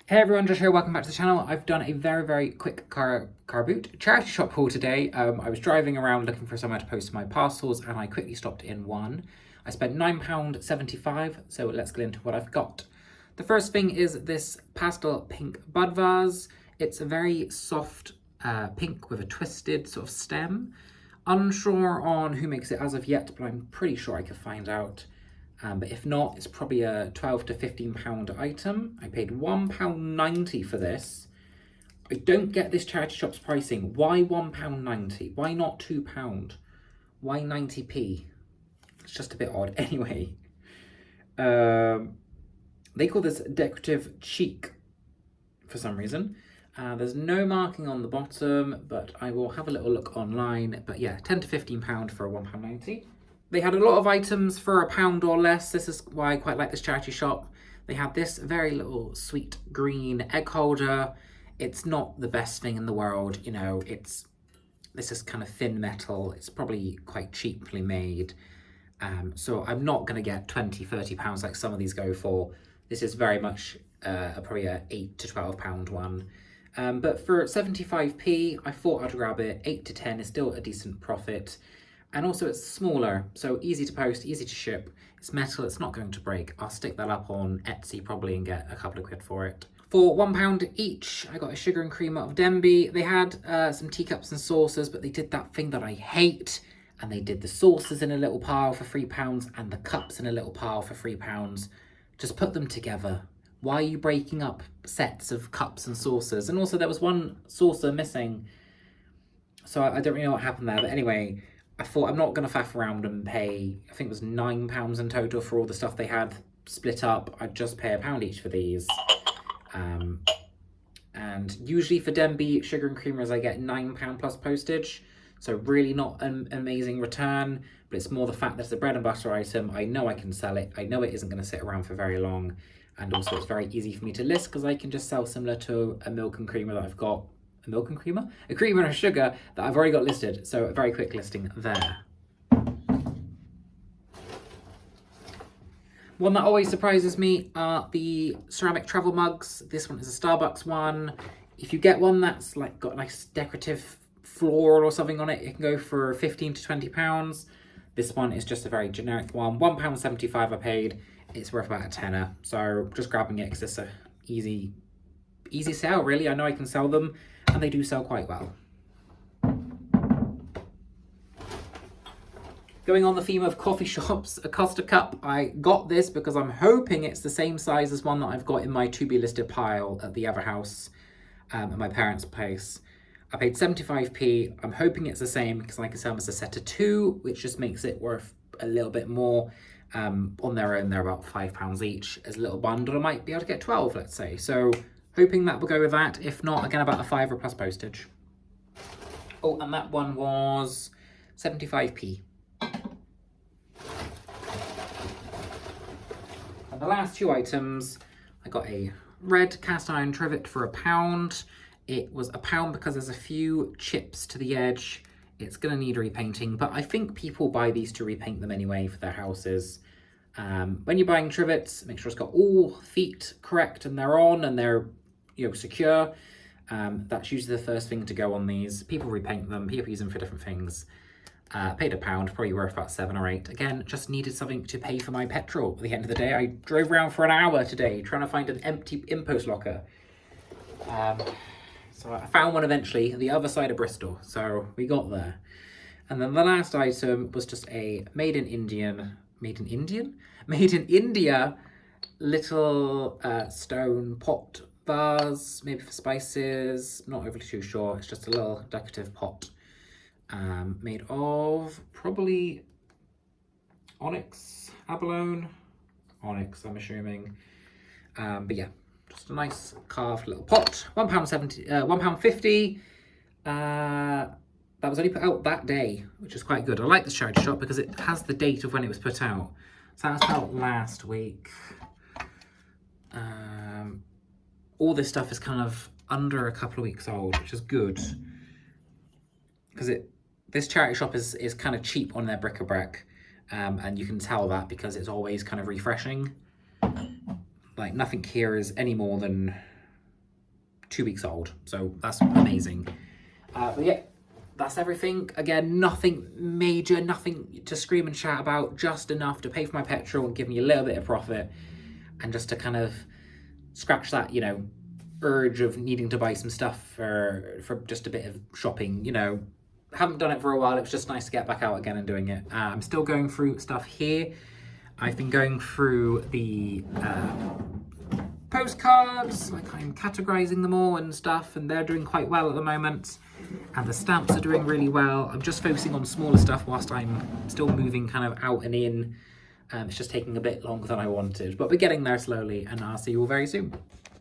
Hey everyone, Josh here, welcome back to the channel. I've done a very quick car boot charity shop haul today. I was driving around looking for somewhere to post my parcels and I quickly stopped in one. I spent £9.75, so let's get into what I've got. The first thing is this pastel pink Budvars. It's a very soft pink with a twisted sort of stem. Unsure on who makes it as of yet, but I'm pretty sure I could find out. But if not, it's probably a £12 to £15 item. I paid £1.90 for this. I don't get this charity shop's pricing. Why £1.90? Why not £2? Why 90p? It's just a bit odd. Anyway, they call this decorative cheek for some reason. There's no marking on the bottom, but I will have a little look online. But yeah, £10 to £15 for a £1.90. They had a lot of items for £1 or less. This is why I quite like this charity shop. They had this very little sweet green egg holder. It's not the best thing in the world, you know, this is kind of thin metal. It's probably quite cheaply made. So I'm not going to get £20, £30 like some of these go for. This is very much probably a £8 to £12 one. But for 75p, I thought I'd grab it. 8 to 10 is still a decent profit. And also it's smaller, so easy to post, easy to ship. It's metal, it's not going to break. I'll stick that up on Etsy probably and get a couple of quid for it. For £1 each, I got a sugar and cream out of Denby. They had some teacups and saucers, but they did that thing that I hate. And they did the saucers in a little pile for £3 and the cups in a little pile for £3. Just put them together. Why are you breaking up sets of cups and saucers? And also there was one saucer missing. So I don't really know what happened there, but anyway, I thought I'm not going to faff around and pay, I think it was £9 in total for all the stuff they had split up. I'd just pay £1 each for these. And usually for Denby sugar and creamers, I get £9 plus postage. So really not an amazing return, but it's more the fact that it's a bread and butter item. I know I can sell it. I know it isn't going to sit around for very long. And also it's very easy for me to list because I can just sell similar to a milk and creamer that I've got. A milk and creamer? A creamer and a sugar that I've already got listed. So a very quick listing there. One that always surprises me are the ceramic travel mugs. This one is a Starbucks one. If you get one that's like got a nice decorative floral or something on it, it can go for £15 to £20. This one is just a very generic one. £1.75 I paid. It's worth about a tenner. So just grabbing it because it's a easy sell really. I know I can sell them. And they do sell quite well. Going on the theme of coffee shops, a Costa cup. I got this because I'm hoping it's the same size as one that I've got in my to-be listed pile at the other house at my parents' place. I paid 75p. I'm hoping it's the same because I can sell them as a set of two, which just makes it worth a little bit more. On their own, they're about £5 each. As a little bundle, I might be able to get 12, let's say. So hoping that will go with that. If not, again, about a £5 plus postage. Oh, and that one was 75p. And the last two items, I got a red cast iron trivet for £1. It was £1 because there's a few chips to the edge. It's going to need repainting, but I think people buy these to repaint them anyway for their houses. When you're buying trivets, make sure it's got all feet correct and they're on and they're secure. That's usually the first thing to go on these. People repaint them, people use them for different things. Paid £1, probably worth about 7 or 8. Again, just needed something to pay for my petrol at the end of the day. I drove around for an hour today trying to find an empty impost locker. So I found one eventually the other side of Bristol, so we got there. And then the last item was just a made in India little stone pot vase, maybe for spices, not overly too sure. It's just a little decorative pot made of probably onyx, abalone, onyx I'm assuming. But yeah, just a nice carved little pot. £1.50. That was only put out that day, which is quite good. I like this charity shop because it has the date of when it was put out. So that was out last week. All this stuff is kind of under a couple of weeks old, which is good. Because this charity shop is kind of cheap on their bric-a-brac. And you can tell that because it's always kind of refreshing. Like nothing here is any more than 2 weeks old, so that's amazing. But yeah, that's everything. Again, nothing major, nothing to scream and shout about, just enough to pay for my petrol and give me a little bit of profit, and just to kind of scratch that, you know, urge of needing to buy some stuff for just a bit of shopping. You know, haven't done it for a while. It was just nice to get back out again and doing it. I'm still going through stuff here. I've been going through the postcards, like I'm categorizing them all and stuff, and they're doing quite well at the moment. And the stamps are doing really well. I'm just focusing on smaller stuff whilst I'm still moving kind of out and in. It's just taking a bit longer than I wanted, but we're getting there slowly, and I'll see you all very soon.